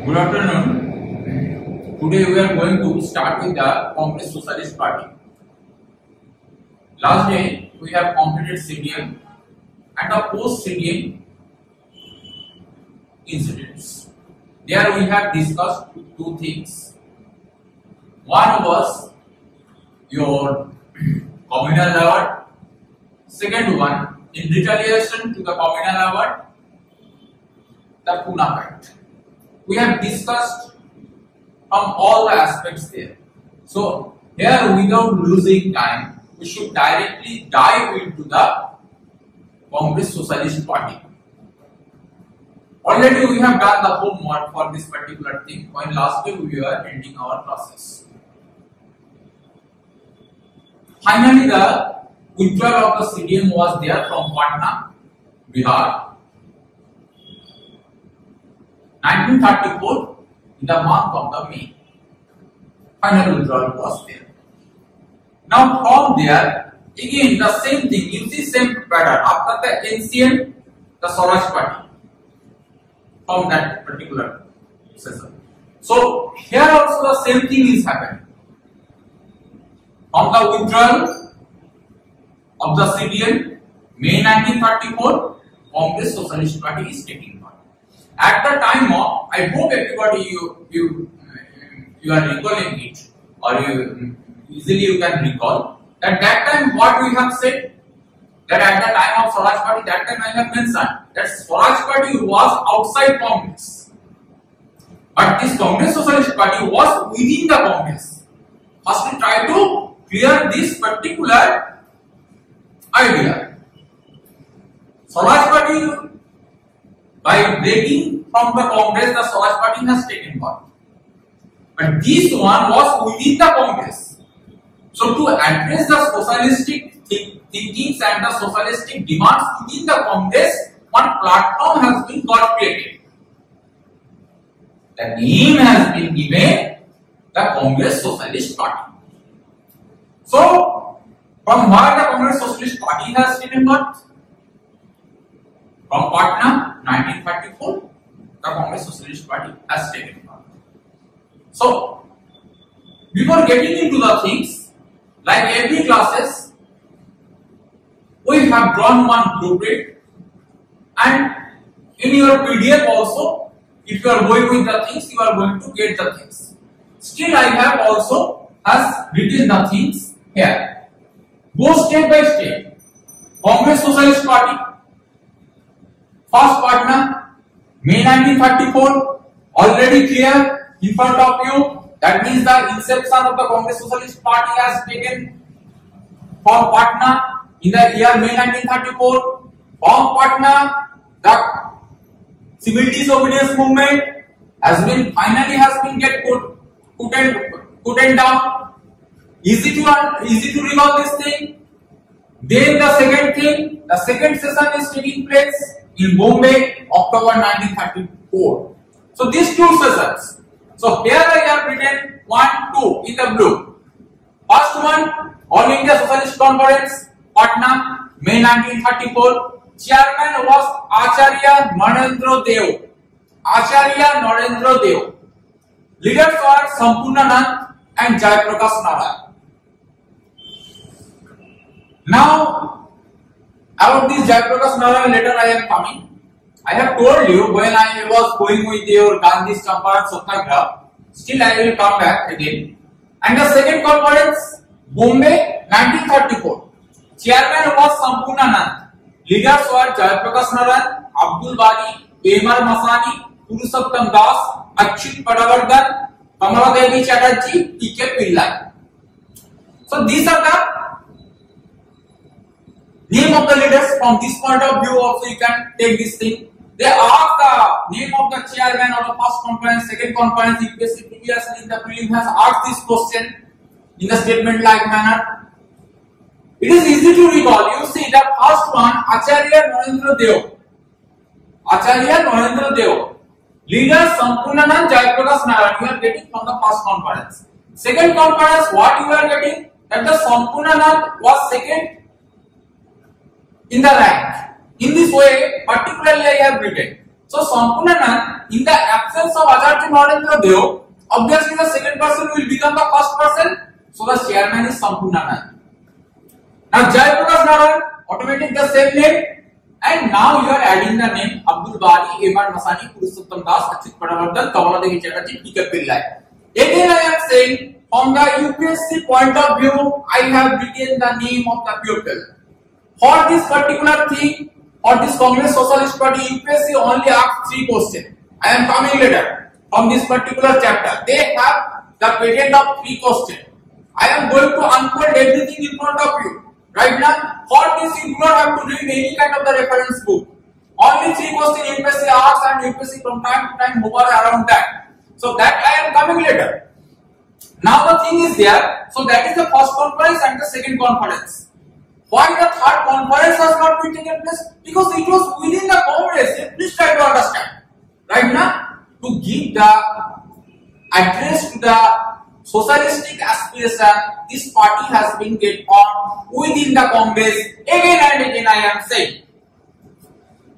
Good afternoon. Today we are going to start with the Congress Socialist Party. Last day we have completed CDM and the post-CDM incidents. There we have discussed two things. One was your communal award. Second one, in retaliation to the communal award, the Pune Pact. We have discussed from all the aspects there. So here, without losing time, we should directly dive into the Congress Socialist Party. Already we have done the homework for this particular thing when last day we were ending our process. Finally, the withdrawal of the CDM was there from Patna, Bihar, 1934 in the month of the May. Final withdrawal was there. Now from there, again the same thing, you see same pattern. After the NCM, the Swaraj Party from that particular session. So here also the same thing is happening. From the withdrawal of the CDM, May 1934, Congress Socialist Party is taking part. At the time of, I hope everybody you are recalling it, or easily you can recall that time what we have said, that at the time of Swaraj Party, that time I have mentioned that Swaraj Party was outside Congress, but this Congress Socialist Party was within the Congress. First we try to clear this particular idea. Swaraj Party, by breaking from the Congress, the Swaraj Party has taken part. But this one was within the Congress. So to address the socialistic thinkings and the socialistic demands within the Congress, one platform has been created. The name has been given the Congress Socialist Party. So from where the Congress Socialist Party has taken part? From Patna, 1934, the Congress Socialist Party has taken part. So, before getting into the things, like every classes, we have drawn one blueprint, and in your PDF also, if you are going with the things, you are going to get the things. Still, I have also has written the things here. Go step by step. Congress Socialist Party. First Patna, May 1934, already clear in front of you. That means the inception of the Congress Socialist Party has taken from Patna in the year May 1934. From Patna, the civil disobedience movement has been get put down. Easy to recall this thing. Then the second thing, the second session is taking place in Bombay, October 1934. So these two sessions. So here I have written 1, 2 in the blue. First one, All India Socialist Conference, Patna, May 1934. Chairman was Acharya Narendra Dev. Acharya Narendra Dev. Leaders were Sampurnanand and Jayaprakash Narayan. Now, about this Jayaprakash Narayan later I am coming. I have told you when I was going with your Gandhi Champaran Satyagraha, still I will come back again. And the second conference, Bombay, 1934. Chairman was Sampurnanand. Leaders were Jayaprakash Narayan, Abdul Bari, P.M.R. Masani, Purushottam Das, Achyut Padavardhan, Kamaladevi Chatterjee, T.K. Pillai. So these are the name of the leaders. From this point of view also you can take this thing. They ask the name of the chairman of the first conference, second conference. Previously in the prelim has asked this question in the statement like manner. It is easy to recall. You see the first one, Acharya Narendra Dev. Acharya Narendra Dev. Leaders Sampurnanand, Jayaprakash Narayan. You are getting from the first conference. Second conference, what you are getting? That the Sampurnanand was second in the rank. In this way, particularly I have written So Sampunanand, in the absence of Azharji Narendra Deo, obviously the second person will become the first person. So the chairman is Sampunanand. Now Jayaprakash Narayan, automatic the same name, and now you are adding the name Abdul Bari, Eman Masani, Purushottam Das, Achit Padavardhan, Kamaladevi Chatterjee, P.K. Pillai. Again I am saying, from the UPSC point of view, I have written the name of the pupil. For this particular thing, or this Congress Socialist Party, UPSC only asked 3 questions. I am coming later from this particular chapter. They have the patent of 3 questions. I am going to unfold everything in front of you. Right now, for this you do not have to read any kind of the reference book. Only 3 questions UPSC asks and UPSC from time to time hover around that. So that I am coming later. Now the thing is there. So that is the first conference and the second conference. Why the third conference has not been taken place? Because it was within the Congress. Please try to understand. Right now, to give the address to the socialistic aspiration, this party has been get on within the Congress again and again. I am saying.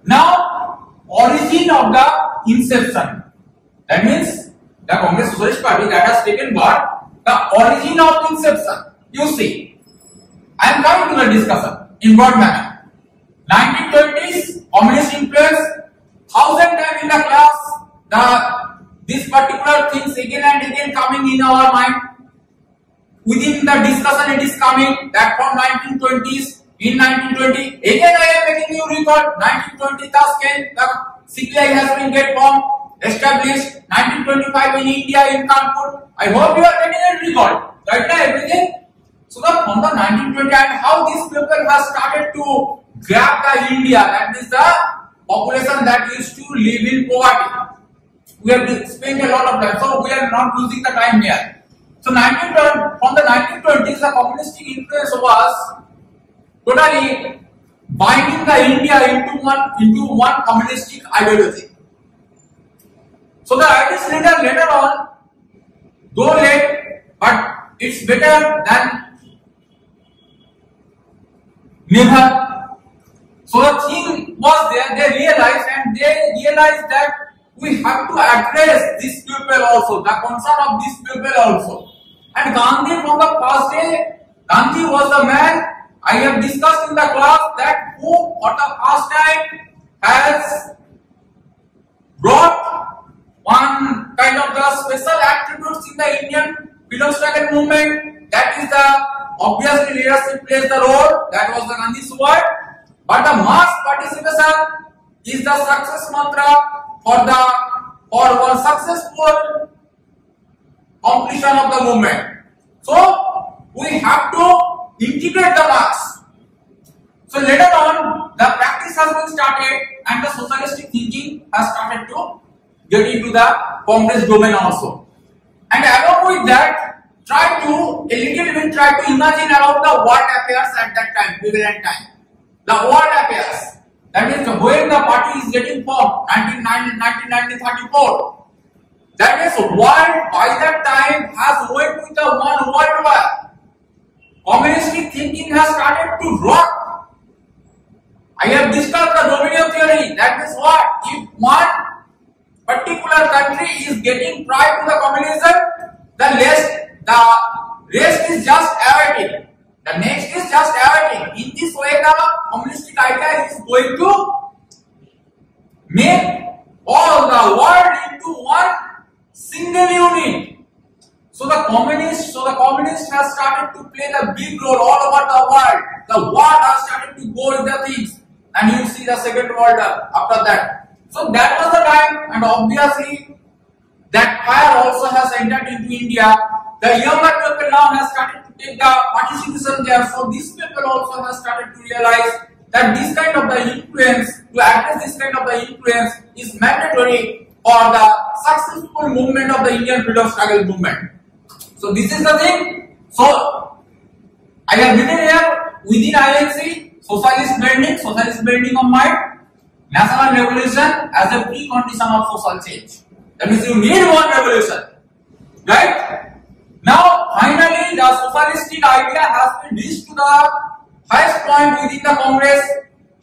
Now, origin of the inception. That means the Congress Socialist Party that has taken birth. The origin of inception. You see. I am coming to the discussion in broad manner. 1920s, communist influence, 1000 times in the class, this particular things again and again coming in our mind. Within the discussion it is coming that from 1920s, in 1920, again I am making you record, 1920 Tashkent, the CPI has been get formed, established, 1925 in India, in Kanpur. I hope you are getting a record. Right now everything. So from the 1920 and how these people have started to grab the India, that is the population that used to live in poverty. We have spent a lot of time, so we are not losing the time here. So from the 1920s, the communistic influence was totally binding the India into one communistic ideology. So the ideas later on, though late, but it's better than never. So the thing was there, they realized that we have to address these people also, the concern of these people also. And Gandhi from the first day, Gandhi was the man, I have discussed in the class that who for the first time has brought one kind of the special attributes in the Indian freedom struggle movement. That is the obviously leadership plays the role. That was the Gandhi's word. But the mass participation is the success mantra for one successful completion of the movement. So we have to integrate the mass. So later on, the practice has been started and the socialistic thinking has started to get into the Congress domain also. And along with that, try to imagine about the world affairs at that time, prevalent time. The world affairs. That means when the party is getting formed, 1934. That means world by that time has went with the one world war. Communistic thinking has started to rot. I have discussed the dominion theory. That means what? If one particular country is getting prior to the communism, the rest is just awaiting. The next is just awaiting. In this way, the communistic idea is going to make all the world into one single unit. So the communists has started to play the big role all over the world. The world has started to go in the things, and you see the Second World War after that. So that was the time, and obviously that fire also has entered into India. The younger people now has started to take the participation there. So these people also have started to realize that this kind of the influence, to address this kind of the influence is mandatory for the successful movement of the Indian freedom struggle movement. So this is the thing. So I have written here within INC, socialist blending of mind, national revolution as a precondition of social change. That means you need one revolution, right? Now, finally, the socialistic idea has been reached to the highest point within the Congress.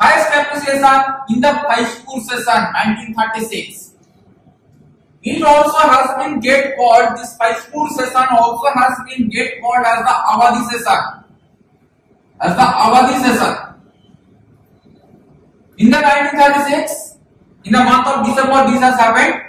highest appreciation in the Phaispur session 1936. It also has been get called, this Phaispur session also has been get called as the Awadhi session. As the Awadhi session. In the 1936, in the month of December, this has happened.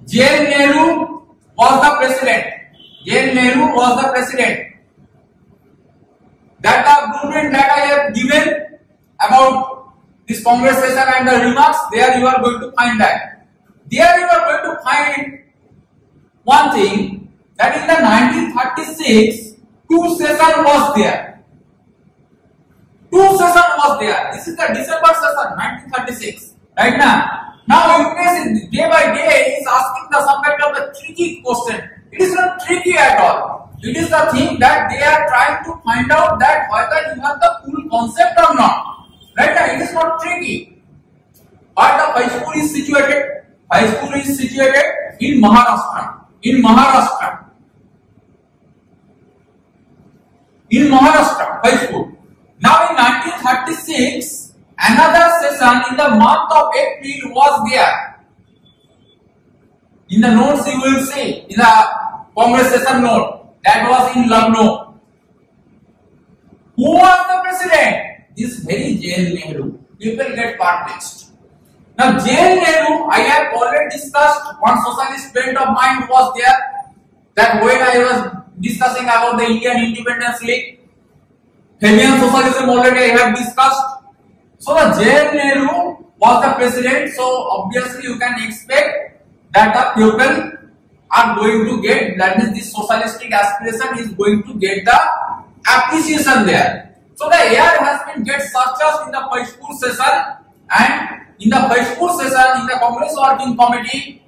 J.N. Nehru was the president. J.N. Nehru was the president. That the blueprint that I have given about this Congress session and the remarks, there you are going to find that. There you are going to find one thing, that in the 1936, two session was there. Two session was there. This is the December session 1936. Right now. Now UPSC day by day is asking the some kind of a tricky question. It is not tricky at all. It is the thing that they are trying to find out that whether you have the full concept or not. Right now, it is not tricky. Where the Phaispur is situated? Phaispur is situated in Maharashtra. In Maharashtra. In Maharashtra, Phaispur. Now in 1936, another session in the month of April was there. In the notes you will see, in the Congress session note, that was in Lucknow. Who was the president? This very J.N. Nehru. People get perplexed. Now J.N. Nehru, I have already discussed, one socialist friend of mine was there, that when I was discussing about the Indian Independence League, Fabian socialism already I have discussed. So the J.N. Nehru was the president, so obviously you can expect that the people are going to get, that means this socialistic aspiration is going to get the appreciation there. So the air has been get surcharged in the Phaispur session, and in the Phaispur session in the Congress Working Committee,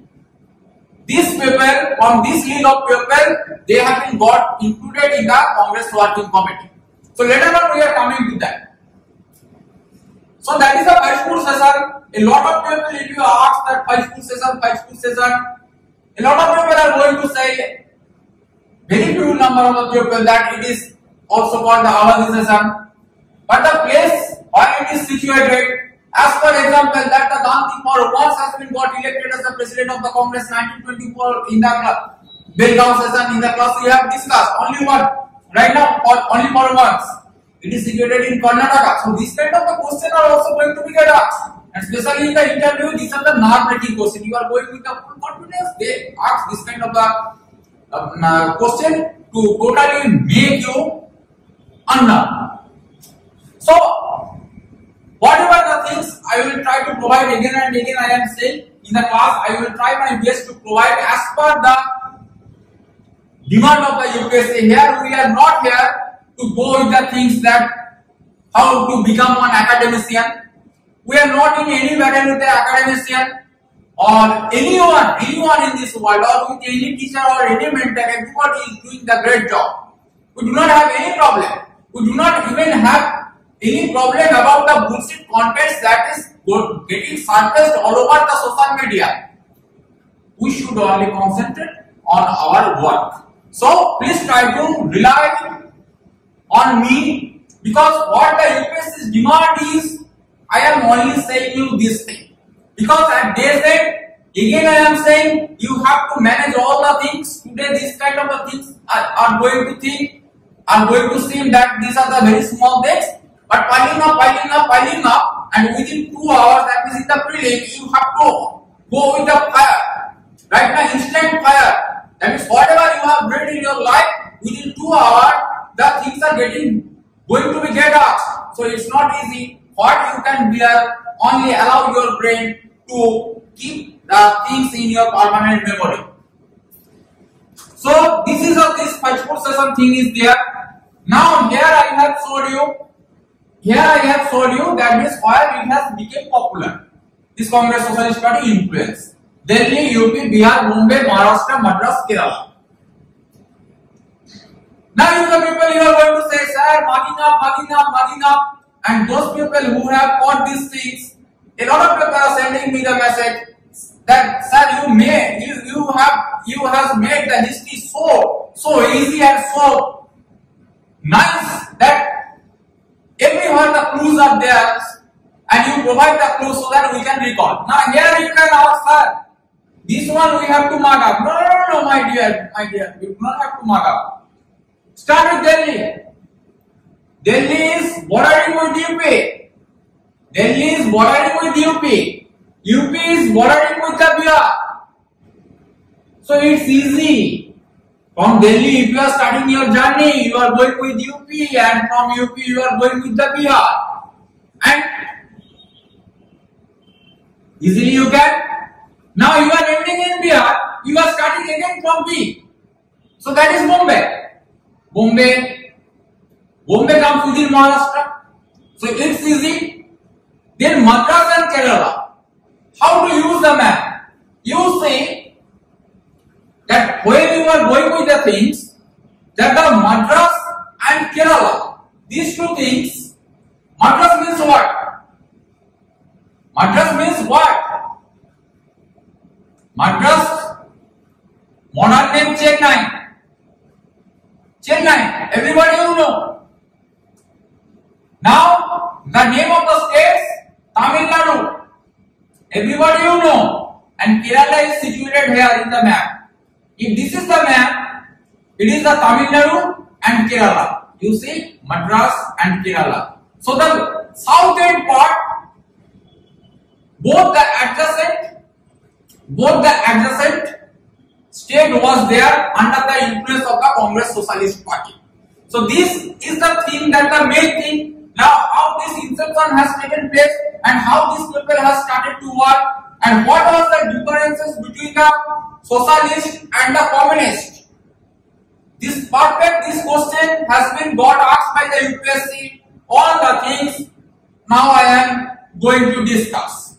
these people from this league of people, they have been got included in the Congress Working Committee. So later on we are coming to that. So that is the Phaispur session. A lot of people, if you ask that Phaispur session, a lot of people are going to say, very few number of people, that it is also called the Awadhi session. But the place where it is situated, as for example, that the Gandhi for once has been got elected as the president of the Congress 1924 in the Belgaum session, in the class we have discussed only one, right now, or only for once. It is situated in Karnataka. So this kind of the questions are also going to be get asked. And especially in the interview, these are the non-breaking questions. You are going with the full confidence. They ask this kind of the question to totally make you unknown. So whatever the things I will try to provide again and again, I am saying in the class, I will try my best to provide as per the demand of the UPSC. Here we are not here to go with the things that how to become an academician. We are not in any battle with the academician or anyone in this world, or with any teacher or any mentor. Everybody is doing the great job. We do not have any problem. We do not even have any problem about the bullshit contents that is getting surfaced all over the social media. We should only concentrate on our work. So please try to rely on me, because what the UPSC's demand is, I am only saying you this thing. Because at day's end, again I am saying you have to manage all the things. Today these kind of the things are going to think, are going to seem that these are the very small things, but piling up, and within 2 hours, that means in the prelim, you have to go with the fire. Right now, instant fire. That means whatever you have read in your life, within 2 hours, the things are going to be get asked. So it's not easy. What you can bear, only allow your brain to keep the things in your permanent memory. So this is how this Phaispur session thing is there. Now here I have showed you that is why it has become popular. This Congress Socialist Party influence. Delhi, UP, Bihar, Mumbai, Maharashtra, Madras, Kerala. Now you the people, you are going to say, sir, mugging up, and those people who have got these things, a lot of people are sending me the message that, sir, you have made the history so easy and so nice that everywhere the clues are there. and you provide the clue so that we can recall. Now here you can ask, sir, this one we have to mark up. No, my dear, you do not have to mark up. Start with Delhi. Delhi is bordering with UP. Delhi is bordering with UP. UP is bordering with the Bihar. So it's easy. From Delhi, if you are starting your journey, you are going with UP, and from UP you are going with the Bihar. And easily you can. Now you are ending in Bihar, you are starting again from B. So that is Bombay. Bombay comes within Maharashtra. So it's easy. Then Madras and Kerala. How to use the map? You see that when you are going with the things, that the Madras and Kerala, these two things, Madras means what? Madras means what? Madras, modern name Chennai. Chennai, everybody you know. Now, the name of the states, Tamil Nadu. Everybody you know. And Kerala is situated here in the map. If this is the map, it is the Tamil Nadu and Kerala. You see, Madras and Kerala. So the southern part, both the adjacent state was there under the influence of the Congress Socialist Party. So this is the thing, that the main thing. Now how this inception has taken place and how this people has started to work, and what was the differences between the socialist and the communist. This question has been got asked by the UPSC. All the things now I am going to discuss.